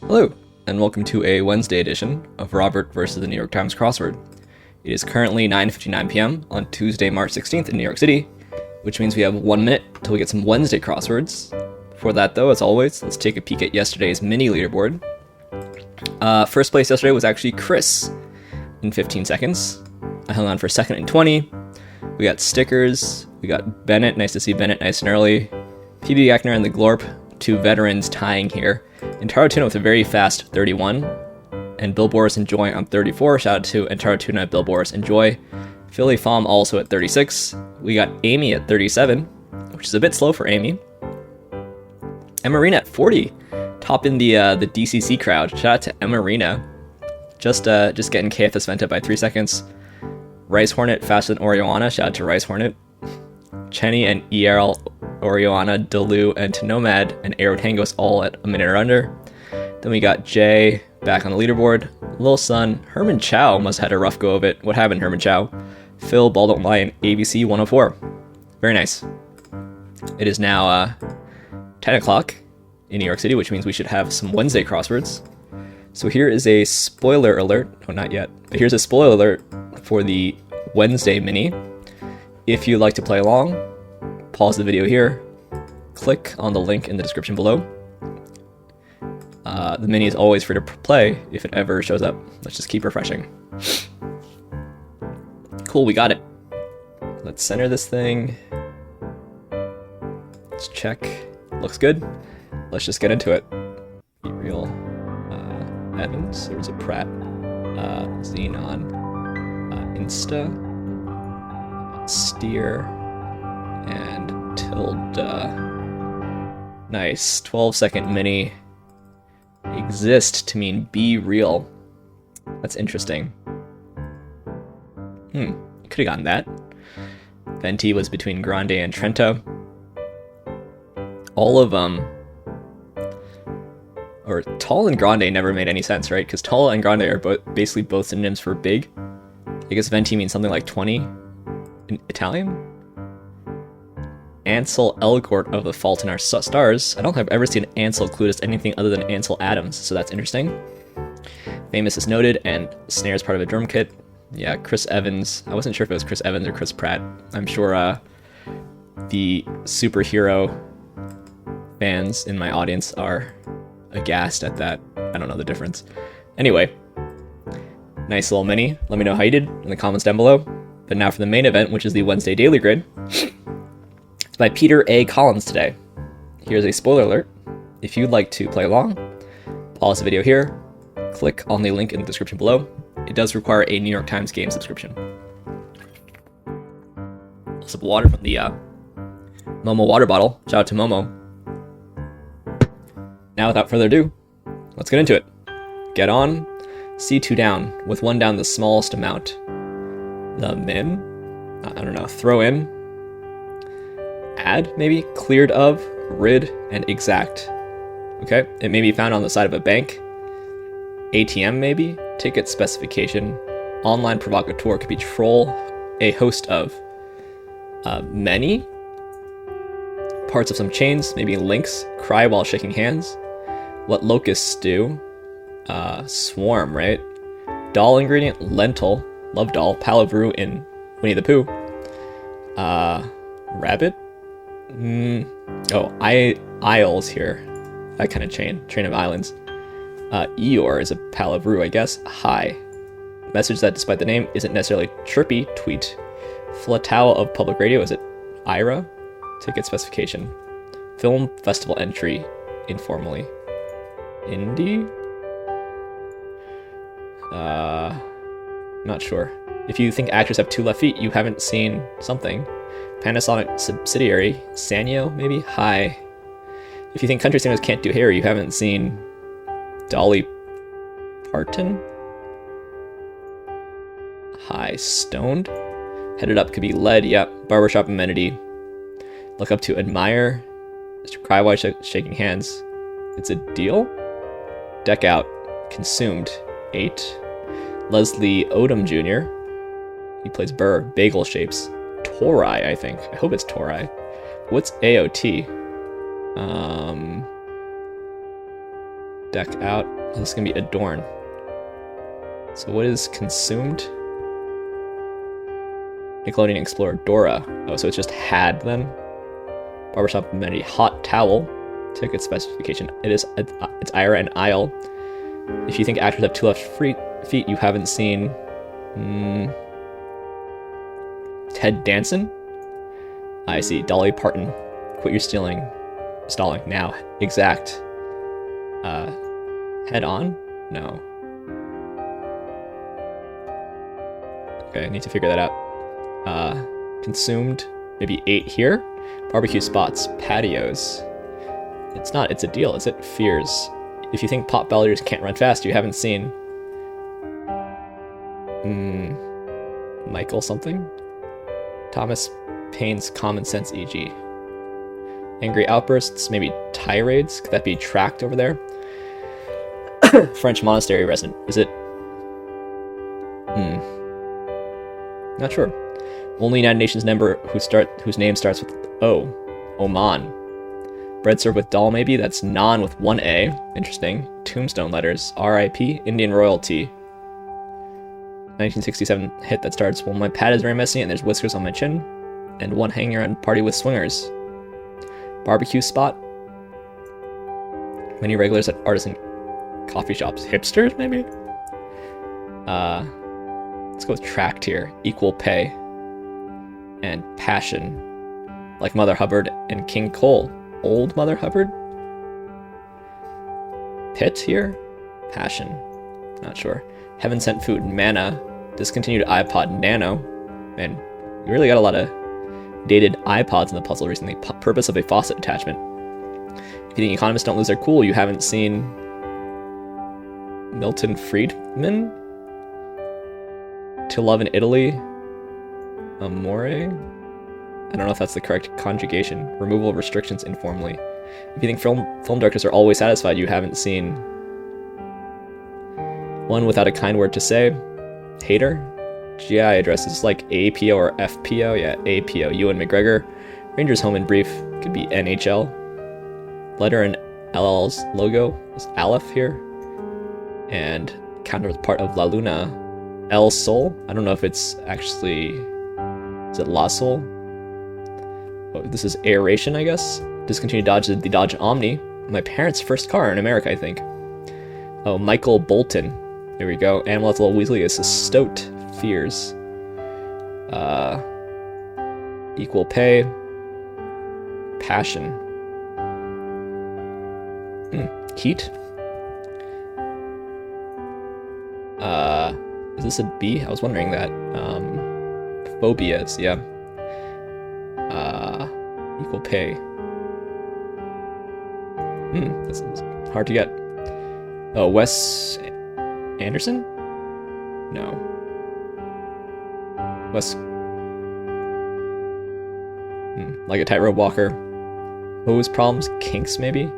Hello, and welcome to a Wednesday edition of Robert versus the New York Times Crossword. It is currently 9:59 p.m. on Tuesday, March 16th in New York City, which means we have 1 minute till we get some Wednesday crosswords. Before that, though, as always, let's take a peek at yesterday's mini leaderboard. First place yesterday was actually Chris in 15 seconds. I hung on for second in 20. We got stickers. We got Bennett. Nice to see Bennett nice and early. PB Ackner and the Glorp, two veterans tying here. And Taro Tuna with a very fast 31. And Bill Boris and Joy on 34. Shout out to Taro Tuna, Bill Boris and Joy. Philly Fom also at 36. We got Amy at 37, which is a bit slow for Amy. And Marina at 40. Top in the DCC crowd. Shout out to Emarina. Just getting KFS Venta by 3 seconds. Rice Hornet faster than Oriana. Shout out to Rice Hornet. Chenny and EL, Oriana, Delu, and Nomad and Aero Tangos all at a minute or under. Then we got Jay back on the leaderboard. Lil Sun, Herman Chow must have had a rough go of it. What happened, Herman Chow? Phil, Ball Don't Lie, and ABC 104. Very nice. It is now 10 o'clock in New York City, which means we should have some Wednesday crosswords. So here is a spoiler alert. Oh, not yet. But here's a spoiler alert for the Wednesday mini. If you'd like to play along, pause the video here, click on the link in the description below. The mini is always free to play if it ever shows up. Let's just keep refreshing. Cool, we got it. Let's center this thing. Let's check. Looks good. Let's just get into it. Be real. Evans, there's a Pratt, Xenon, Insta, Steer, and Tilda. Nice. 12-second mini. Exist to mean be real. That's interesting. Could have gotten that. Venti was between Grande and Trento. All of or tall and grande never made any sense, right? Because tall and grande are basically both synonyms for big. I guess venti means something like 20 in Italian. Ansel Elgort of the Fault in Our Stars. I don't think I've ever seen Ansel clued as anything other than Ansel Adams, so that's interesting. Famous is noted, and snare is part of a drum kit. Yeah, Chris Evans. I wasn't sure if it was Chris Evans or Chris Pratt. I'm sure the superhero fans in my audience are aghast at that. I don't know the difference. Anyway, nice little mini. Let me know how you did in the comments down below. But now for the main event, which is the Wednesday Daily Grid. It's by Peter A. Collins today. Here's a spoiler alert. If you'd like to play along, pause the video here, click on the link in the description below. It does require a New York Times game subscription. A sip of water from the Momo water bottle. Shout out to Momo. Now, without further ado, let's get into it. Get on, C2 down, with 1 down the smallest amount. The min, I don't know, throw in, add, maybe, cleared of, rid, and exact. Okay, it may be found on the side of a bank. ATM, maybe, ticket specification, online provocateur could be troll, a host of, many, parts of some chains, maybe links, cry while shaking hands. What locusts do, swarm, right? Doll ingredient, lentil, love doll, palavru in Winnie the Pooh. Rabbit? Isles here. That kind of train of islands. Eeyore is a palavru, I guess. Hi. Message that despite the name isn't necessarily chirpy, tweet. Flatau of public radio, is it Ira? Ticket specification. Film festival entry, informally. Indie? Not sure. If you think actors have 2 left feet, you haven't seen something. Panasonic subsidiary, Sanyo, maybe? Hi. If you think country singers can't do hair, you haven't seen Dolly Parton? Hi. Stoned? Headed up could be lead, yep. Barbershop amenity. Look up to admire. Mr. Cry while shaking hands. It's a deal? Deck out. Consumed. 8. Leslie Odom Jr. He plays Burr. Bagel shapes. Torai, I think. I hope it's Torai. What's AOT? Deck out. This is gonna be adorn. So what is consumed? Nickelodeon Explorer Dora. Oh, so it's just had then. Barbershop amenity hot towel. Ticket specification. It's Ira and Isle. If you think actors have 2 left feet, you haven't seen Ted Danson. I see. Dolly Parton. Quit your stalling now. Exact. Head on? No. Okay, I need to figure that out. Consumed. Maybe 8 here. Barbecue spots. Patios. It's not. It's a deal, is it? Fears. If you think pot belliers can't run fast, you haven't seen... Michael something? Thomas Paine's Common Sense E.G. Angry outbursts, maybe tirades? Could that be tracked over there? French monastery resident. Is it? Not sure. Only United Nations member whose name starts with O. Oman. Bread served with dal, maybe? That's non with 1 A. Interesting. Tombstone letters. R.I.P. Indian royalty. 1967 hit that starts, well, my pad is very messy and there's whiskers on my chin. And one hanging around party with swingers. Barbecue spot. Many regulars at artisan coffee shops. Hipsters, maybe? Let's go with tracked here. Equal pay. And passion. Like Mother Hubbard and King Cole. Old Mother Hubbard? Pit here? Passion. Not sure. Heaven sent food. Manna. Discontinued iPod Nano. Man, we really got a lot of dated iPods in the puzzle recently. Purpose of a faucet attachment. If you think economists don't lose their cool, you haven't seen Milton Friedman? To Love in Italy? Amore? I don't know if that's the correct conjugation. Removal of restrictions informally. If you think film directors are always satisfied, you haven't seen One Without a Kind Word to Say. Hater? GI addresses like APO or FPO. Yeah, APO. Ewan McGregor. Rangers Home in Brief. Could be NHL. Letter in LL's logo is Aleph here. And counterpart of La Luna. El Sol. I don't know if it's actually... Is it La Sol? Oh, this is aeration, I guess. Discontinued Dodge is the Dodge Omni. My parents' first car in America, I think. Oh, Michael Bolton. There we go. Animal Little Weasley is a Stoat. Fears. Equal pay. Passion. Heat. Is this a B? I was wondering that. Phobias, yeah. Equal pay. This is hard to get. Oh, Wes Anderson? No. Wes... Like a tightrope walker. Hose problems? Kinks, maybe?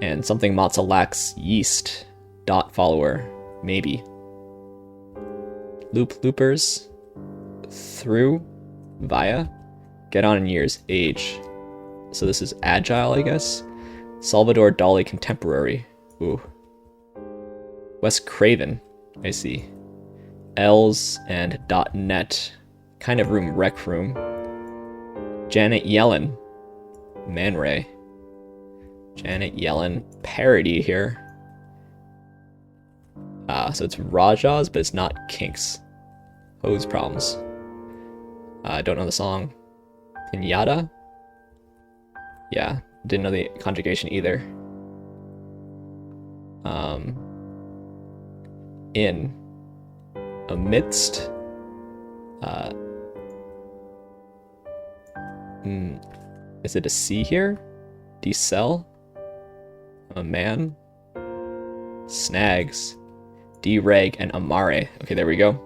And something Matza lacks. Yeast. Dot follower. Maybe. Loopers. Through. Via. Get on in years. Age. So this is agile, I guess? Salvador Dali contemporary. Ooh. WESCRAVEN. I see. Els and .net. Kind of room, rec room. Janet Yellen. Man Ray. Janet Yellen. Parody here. So it's Rajas, but it's not Kinks. Hose problems. I don't know the song. Pinata? Yeah, didn't know the conjugation either. In. Amidst. Is it a C here? Decel? A man? Snags. Dereg and Amare. Okay, there we go.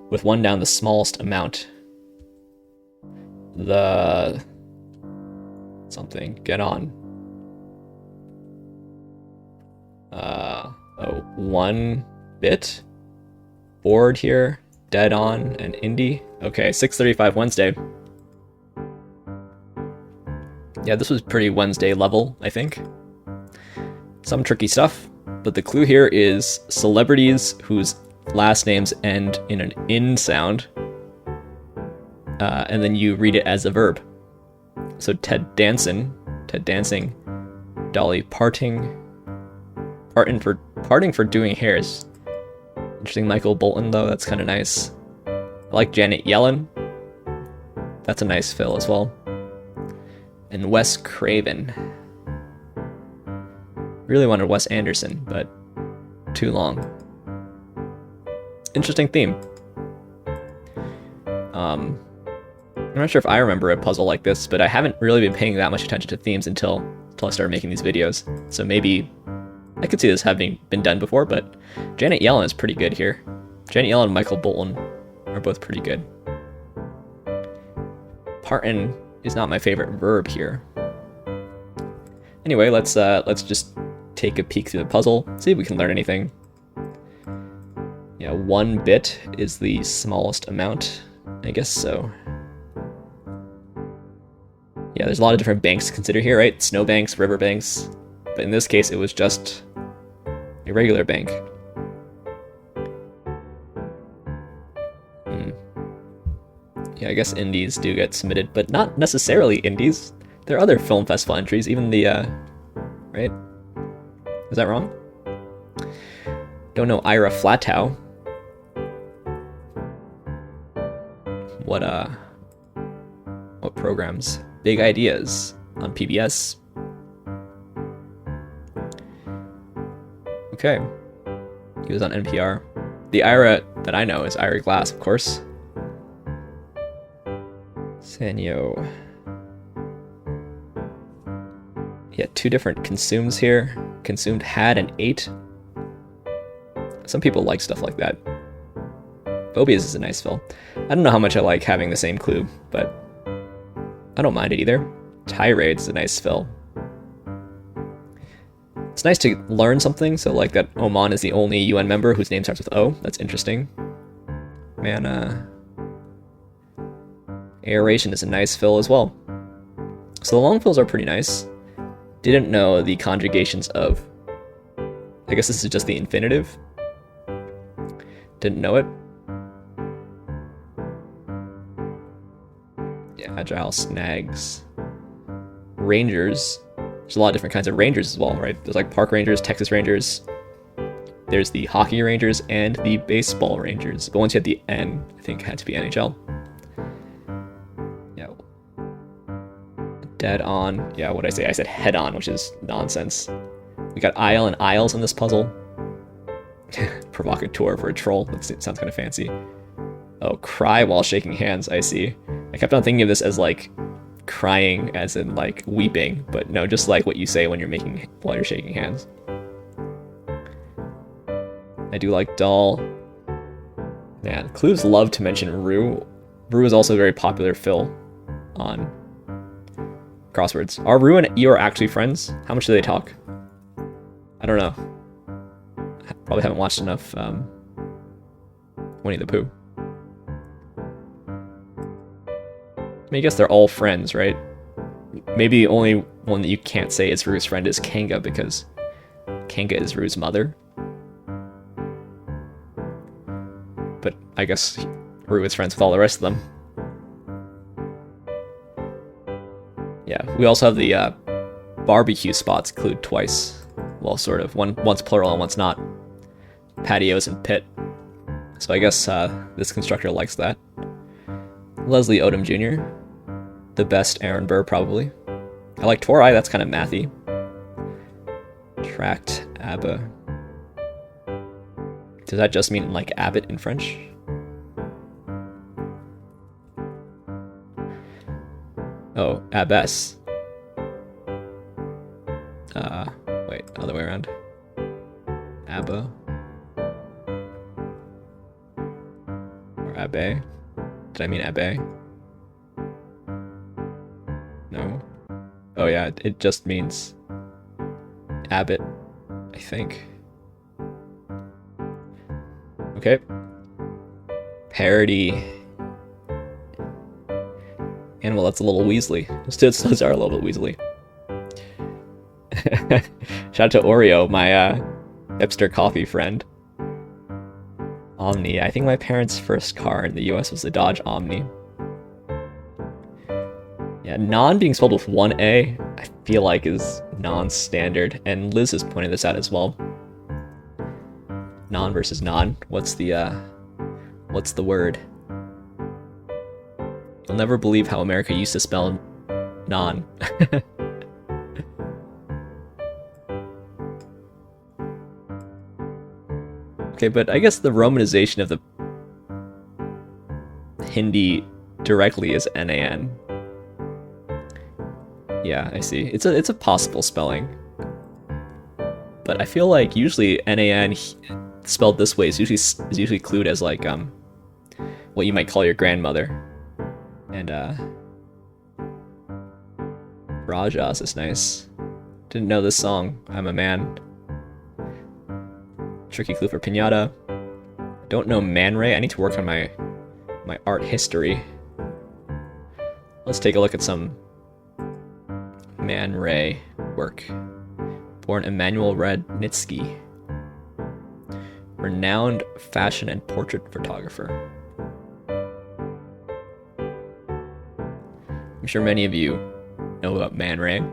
With one down, the smallest amount. The... something. Get on. Oh, 1 bit. Board here. Dead on and indie. Okay, 6:35 Wednesday. Yeah, this was pretty Wednesday level, I think. some tricky stuff, but the clue here is celebrities whose last names end in an in sound, and then you read it as a verb. So Ted Dancing, Dolly Parting for doing hairs. Interesting. Michael Bolton though, that's kind of nice. I like Janet Yellen. That's a nice fill as well. And Wes Craven. Really wanted Wes Anderson, but too long. Interesting theme. I'm not sure if I remember a puzzle like this, but I haven't really been paying that much attention to themes until I started making these videos. So maybe I could see this having been done before, but Janet Yellen is pretty good here. Janet Yellen and Michael Bolton are both pretty good. Partin is not my favorite verb here. Anyway, let's just take a peek through the puzzle, see if we can learn anything. Yeah, 1 bit is the smallest amount. I guess so. Yeah, there's a lot of different banks to consider here, right? Snowbanks, riverbanks. But in this case, it was just a regular bank. Yeah, I guess indies do get submitted, but not necessarily indies. There are other film festival entries, even the, right? Is that wrong? Don't know Ira Flatow. What programs? Big Ideas on PBS. Okay. He was on NPR. The Ira that I know is Ira Glass, of course. Sanyo. Yeah, 2 different consumes here. Consumed had and ate. Some people like stuff like that. PHOBIAS is a nice fill. I don't know how much I like having the same clue, but I don't mind it either. TIRADES is a nice fill. It's nice to learn something, so like that Oman is the only UN member whose name starts with O. That's interesting. Man, AERATION is a nice fill as well. So the long fills are pretty nice. Didn't know the conjugations of... I guess this is just the infinitive. Didn't know it. Yeah, agile, snags. Rangers. There's a lot of different kinds of rangers as well, right? There's like park rangers, Texas Rangers. There's the hockey rangers and the baseball rangers. But once you had the N, I think it had to be NHL. Yeah. Dead on. Yeah, what did I say? I said head on, which is nonsense. We got aisle and aisles in this puzzle. Provocateur for a troll. That sounds kind of fancy. Oh, cry while shaking hands, I see. I kept on thinking of this as like crying as in like weeping, but no, just like what you say when while you're shaking hands. I do like doll. Man, clues love to mention Roo. Roo is also a very popular fill on crosswords. Are Roo and Eeyore actually friends? How much do they talk? I don't know. Probably haven't watched enough Winnie the Pooh. I guess they're all friends, right? Maybe the only one that you can't say is Roo's friend is Kanga, because Kanga is Roo's mother. But I guess Roo is friends with all the rest of them. Yeah, we also have the barbecue spots clued twice. Well, sort of. Once plural and once not. Patios and pit. So I guess this constructor likes that. Leslie Odom Jr. The best Aaron Burr, probably. I like Tori, that's kind of mathy. Tract Abba. Does that just mean like abbot in French? Oh, abbess. Wait, other way around. Abba. Or abbe. Did I mean abbe? No. Oh yeah, it just means abbot, I think. Okay. Parody. And well, that's a little Weasley. Those are a little bit Weasley. Shout Shout out to Oreo, my hipster coffee friend. Omni. I think my parents' first car in the US was the Dodge Omni. Yeah, non being spelled with one A, I feel like is non-standard, and Liz has pointed this out as well. Non versus non. What's the word? You'll never believe how America used to spell non. Okay, but I guess the romanization of the Hindi directly is NAN. Yeah, I see. It's a possible spelling. But I feel like usually NAN spelled this way is usually clued as like what you might call your grandmother. And Rajas is nice. Didn't know this song. I'm a man. Tricky clue for Pinata. Don't know Man Ray. I need to work on my art history. Let's take a look at some Man Ray work. Born Emmanuel Radnitzky. Renowned fashion and portrait photographer. I'm sure many of you know about Man Ray.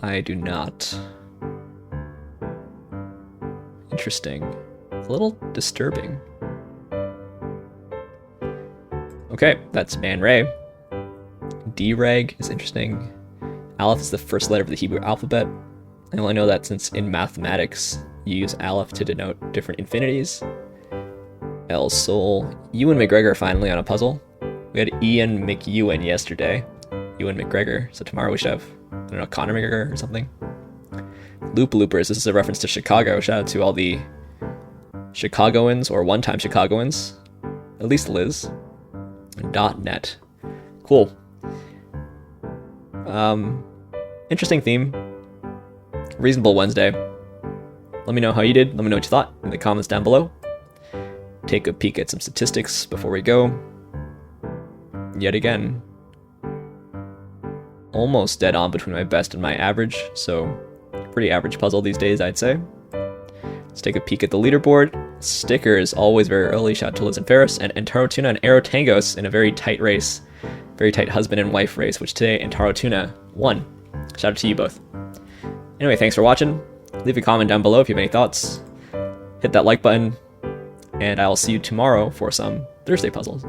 I do not. Interesting. It's a little disturbing. Okay, that's Man Ray. D-Reg is interesting. Aleph is the first letter of the Hebrew alphabet. I only know that since in mathematics you use Aleph to denote different infinities. El Sol. Ewan McGregor finally on a puzzle. We had Ian McEwan yesterday. Ewan McGregor. So tomorrow we should have, I don't know, Conor McGregor or something. Loop Loopers. This is a reference to Chicago. Shout out to all the Chicagoans or one-time Chicagoans. At least Liz. .net. Cool. Interesting theme. Reasonable Wednesday. Let me know how you did. Let me know what you thought in the comments down below. Take a peek at some statistics before we go. Yet again, almost dead on between my best and my average, so pretty average puzzle these days, I'd say. Let's take a peek at the leaderboard. Stickers, always very early. Shout out to Liz and Ferris, and Antaro Tuna and Aero Tangos in a very tight race. Very tight husband and wife race, which today Antaro Tuna won. Shout out to you both. Anyway, thanks for watching. Leave a comment down below if you have any thoughts. Hit that like button, and I'll see you tomorrow for some Thursday puzzles.